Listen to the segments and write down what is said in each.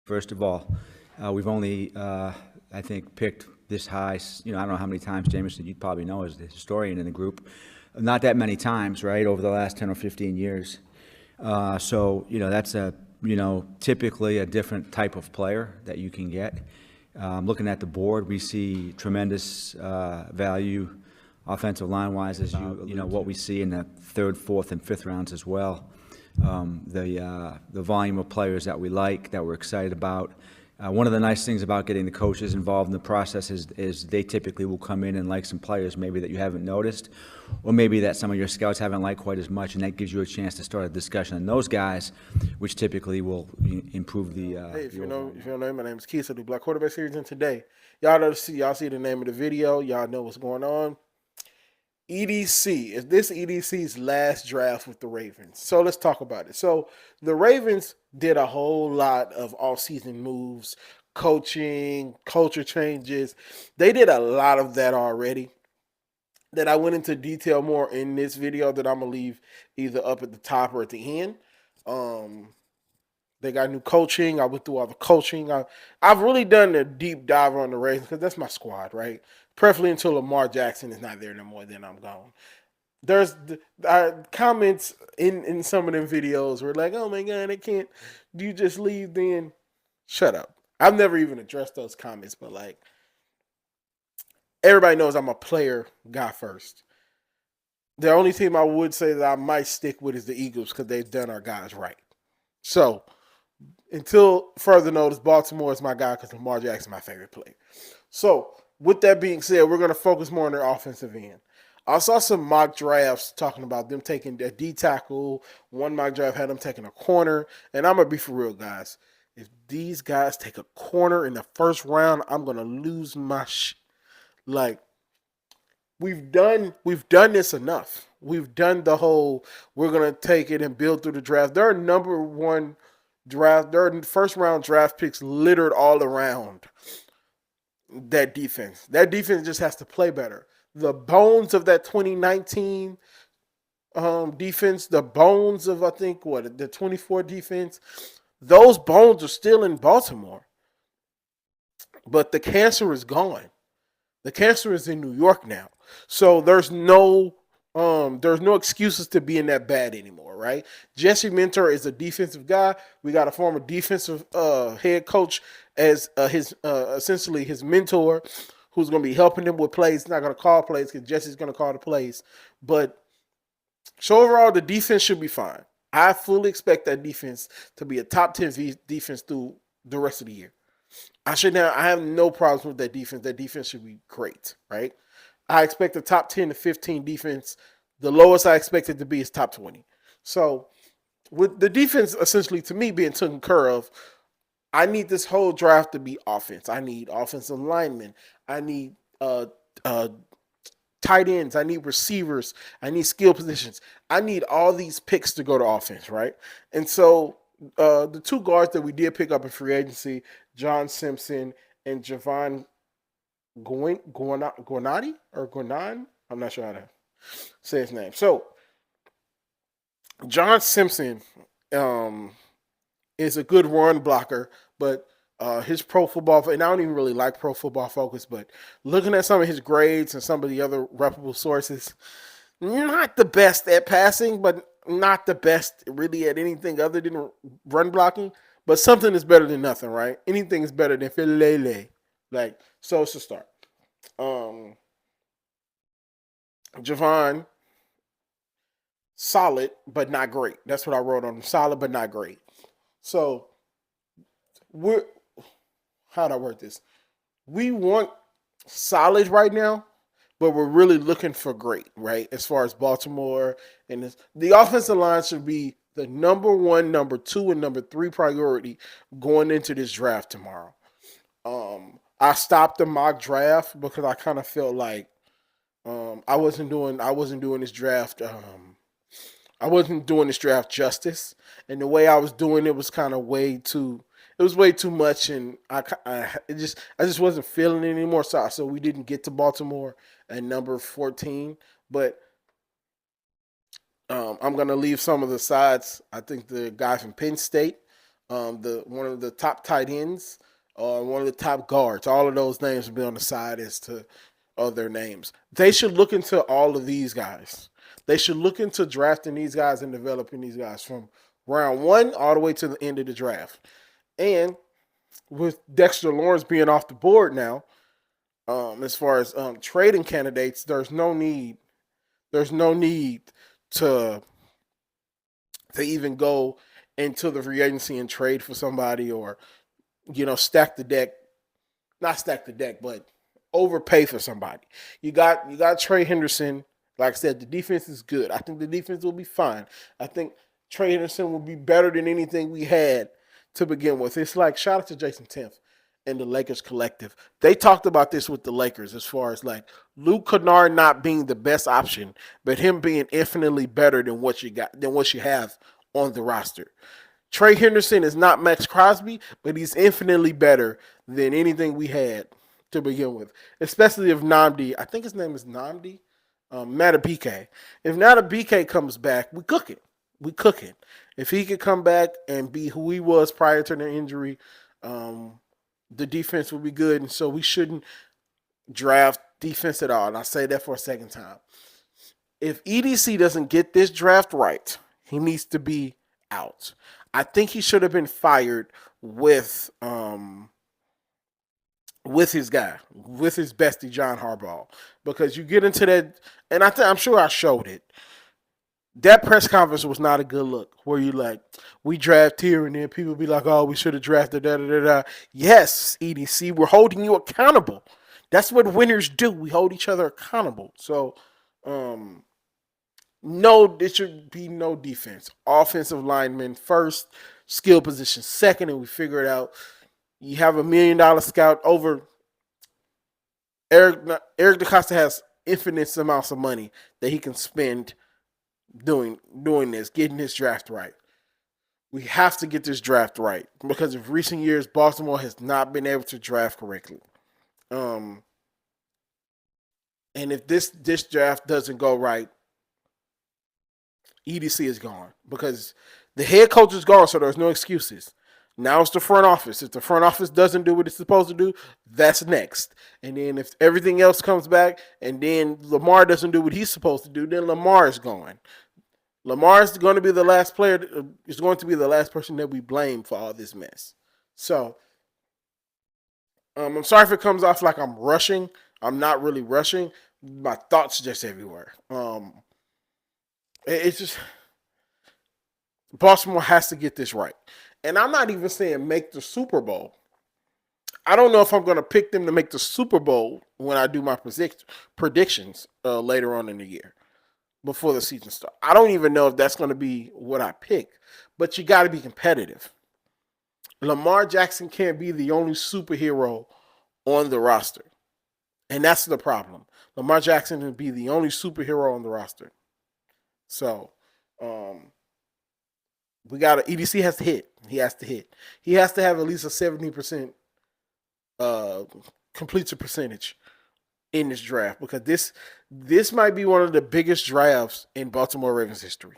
First of all, we've only, I think, picked this high, I don't know how many times, Jameson, you'd probably know as the historian in the group. Not that many times, right, over the last 10 or 15 years. That's typically a different type of player that you can get. Looking at the board, we see tremendous value offensive line-wise, as what we see in the third, fourth, and fifth rounds as well. The volume of players that we like, that we're excited about. One of the nice things about getting the coaches involved in the process is they typically will come in and like some players maybe that you haven't noticed, or maybe that some of your scouts haven't liked quite as much, and that gives you a chance to start a discussion on those guys, which typically will improve the. Hey, if you don't know, my name is Keith. I do Black Quarterback Series, and today, y'all see the name of the video. Y'all know what's going on. EDC is this EDC's last draft with the Ravens. So let's talk about it. So the Ravens did a whole lot of off-season moves, coaching, culture changes. They did a lot of that already. That I went into detail more in this video that I'm gonna leave either up at the top or at the end. They got new coaching. I went through all the coaching. I've really done a deep dive on the Ravens because that's my squad, right? Preferably until Lamar Jackson is not there no more, then I'm gone. There's comments in some of them videos where like, oh my God, I can't. Do you just leave then? Shut up. I've never even addressed those comments, but like, everybody knows I'm a player guy first. The only team I would say that I might stick with is the Eagles because they've done our guys right. So, until further notice, Baltimore is my guy because Lamar Jackson is my favorite player. So, with that being said, we're going to focus more on their offensive end. I saw some mock drafts talking about them taking a D tackle. One mock draft had them taking a corner. And I'm going to be for real, guys. If these guys take a corner in the first round, I'm going to lose my Like, we've done this enough. We've done the whole, we're going to take it and build through the draft. There are first round draft picks littered all around that defense. That defense just has to play better. The bones of that 2019 defense, the bones of, I think, the 24 defense, those bones are still in Baltimore. But the cancer is gone. The cancer is in New York now. So there's no excuses to being that bad anymore, right? Jesse Minter is a defensive guy. We got a former defensive head coach as his essentially his mentor, who's going to be helping him with plays. He's not going to call plays because Jesse's going to call the plays. But so overall, the defense should be fine. I fully expect that defense to be a top 10 defense through the rest of the year. I have no problems with that defense. That defense should be great, right? I expect a top 10 to 15 defense. The lowest I expect it to be is top 20. So, with the defense essentially, to me, being taken care of, I need this whole draft to be offense. I need offensive linemen. I need tight ends. I need receivers. I need skill positions. I need all these picks to go to offense, right? And so, the two guards that we did pick up in free agency, John Simpson and Javon Gornati or Gornan. I'm not sure how to say his name. So John Simpson is a good run blocker, but his pro football, and I don't even really like pro football focus, but looking at some of his grades and some of the other reputable sources, not the best at passing, but not the best really at anything other than run blocking. But something is better than nothing, right? Anything is better than Philly. Like, so it's a start. Javon, solid, but not great. That's what I wrote on him. Solid, but not great. So, how'd I word this? We want solid right now, but we're really looking for great, right? As far as Baltimore and the offensive line should be the number one, number two, and number three priority going into this draft tomorrow. I stopped the mock draft because I kind of felt like I wasn't doing this draft. I wasn't doing this draft justice, and the way I was doing it was kind of way too. It was way too much, and I just wasn't feeling it anymore. So we didn't get to Baltimore at number 14, but I'm gonna leave some of the sides. I think the guy from Penn State, the one of the top tight ends, one of the top guards. All of those names will be on the side as to their names. They should look into all of these guys. They should look into drafting these guys and developing these guys from round 1 all the way to the end of the draft. And with Dexter Lawrence being off the board now, as far as trading candidates, there's no need to even go into the free agency and trade for somebody, or stack the deck, not stack the deck, but overpay for somebody. You got Trey Henderson. Like I said, the defense is good. I think the defense will be fine. I think Trey Henderson will be better than anything we had to begin with. It's like, shout out to Jason Timpf and the Lakers collective. They talked about this with the Lakers as far as like Luke Kennard not being the best option, but him being infinitely better than what you have on the roster. Trey Henderson is not Max Crosby, but he's infinitely better than anything we had to begin with. Especially if Nnamdi, I think his name is Nnamdi, Matabike. If Matabike comes back, we cook it. If he could come back and be who he was prior to the injury, the defense will be good. And so we shouldn't draft defense at all. And I'll say that for a second time. If EDC doesn't get this draft right, he needs to be out. I think he should have been fired with his guy, with his bestie John Harbaugh, because you get into that, and I'm sure I showed it. That press conference was not a good look. Where you like, we draft here, and then people be like, "Oh, we should have drafted da da da da." Yes, EDC, we're holding you accountable. That's what winners do. We hold each other accountable. So, no, there should be no defense. Offensive linemen first, skill position second, and we figure it out. You have $1 million scout over. Eric DeCosta has infinite amounts of money that he can spend doing this, getting this draft right. We have to get this draft right because of recent years, Baltimore has not been able to draft correctly. And if this draft doesn't go right, EDC is gone because the head coach is gone, so there's no excuses. Now it's the front office. If the front office doesn't do what it's supposed to do, that's next. And then if everything else comes back and then Lamar doesn't do what he's supposed to do, then Lamar is gone. Lamar is going to be the last player, is going to be the last person that we blame for all this mess. So, I'm sorry if it comes off like I'm rushing. I'm not really rushing. My thoughts just everywhere. It's just Baltimore has to get this right. And I'm not even saying make the Super Bowl. I don't know if I'm going to pick them to make the Super Bowl when I do my predictions later on in the year before the season starts. I don't even know if that's going to be what I pick. But you got to be competitive. Lamar Jackson can't be the only superhero on the roster. And that's the problem. Lamar Jackson can be the only superhero on the roster. So, EDC has to hit. He has to hit. He has to have at least a 70% completion percentage in this draft because this might be one of the biggest drafts in Baltimore Ravens history.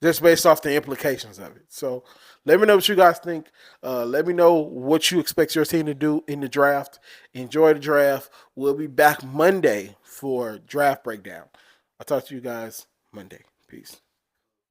Just based off the implications of it. So let me know what you guys think. Let me know what you expect your team to do in the draft. Enjoy the draft. We'll be back Monday for draft breakdown. I'll talk to you guys Monday. Peace.